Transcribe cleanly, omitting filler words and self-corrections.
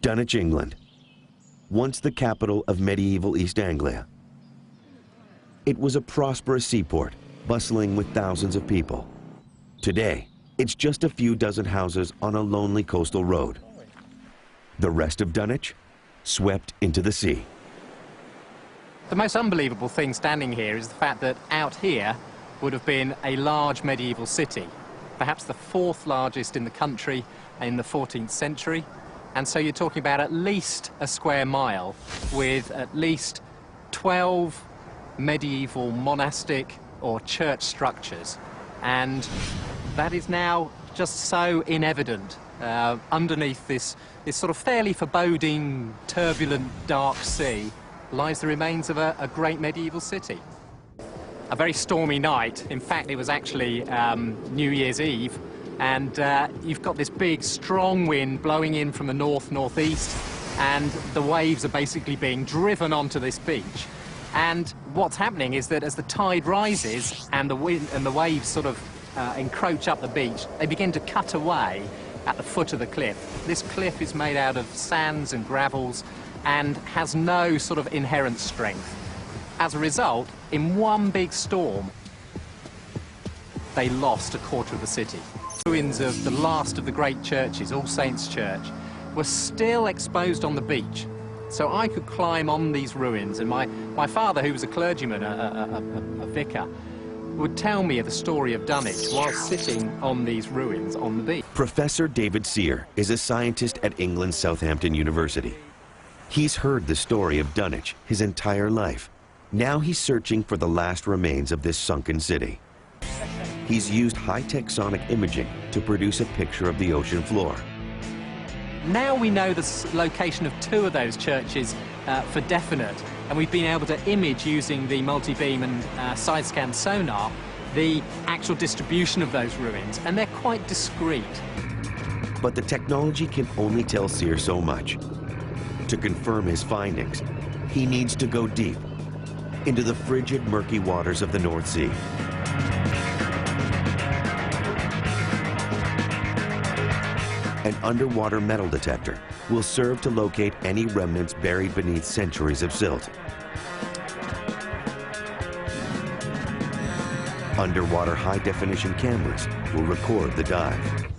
Dunwich, England, once the capital of medieval East Anglia. It was a prosperous seaport, bustling with thousands of people. Today, it's just a few dozen houses on a lonely coastal road. The rest of Dunwich, swept into the sea. The most unbelievable thing standing here is the fact that out here would have been a large medieval city, perhaps the fourth largest in the country in the 14th century. And so you're talking about at least a square mile with at least 12 medieval monastic or church structures. And that is now just so in evident. Underneath this sort of fairly foreboding, turbulent, dark sea lies the remains of a great medieval city. A very stormy night. In fact, it was actually New Year's Eve, and you've got this big, strong wind blowing in from the north-northeast, and the waves are basically being driven onto this beach. And what's happening is that as the tide rises and the wind and the waves sort of encroach up the beach, they begin to cut away at the foot of the cliff. This cliff is made out of sands and gravels and has no sort of inherent strength. As a result, in one big storm, they lost a quarter of the city. Ruins of the last of the great churches, All Saints' Church, were still exposed on the beach. So I could climb on these ruins, and my father, who was a clergyman, a vicar, would tell me the story of Dunwich while sitting on these ruins on the beach. Professor David Sear is a scientist at England's Southampton University. He's heard the story of Dunwich his entire life. Now he's searching for the last remains of this sunken city. He's used high-tech sonic imaging to produce a picture of the ocean floor. Now we know the location of two of those churches for definite, and we've been able to image using the multi-beam and side-scan sonar the actual distribution of those ruins, and they're quite discrete. But the technology can only tell Sear so much. To confirm his findings, he needs to go deep into the frigid, murky waters of the North Sea. An underwater metal detector will serve to locate any remnants buried beneath centuries of silt. Underwater high-definition cameras will record the dive.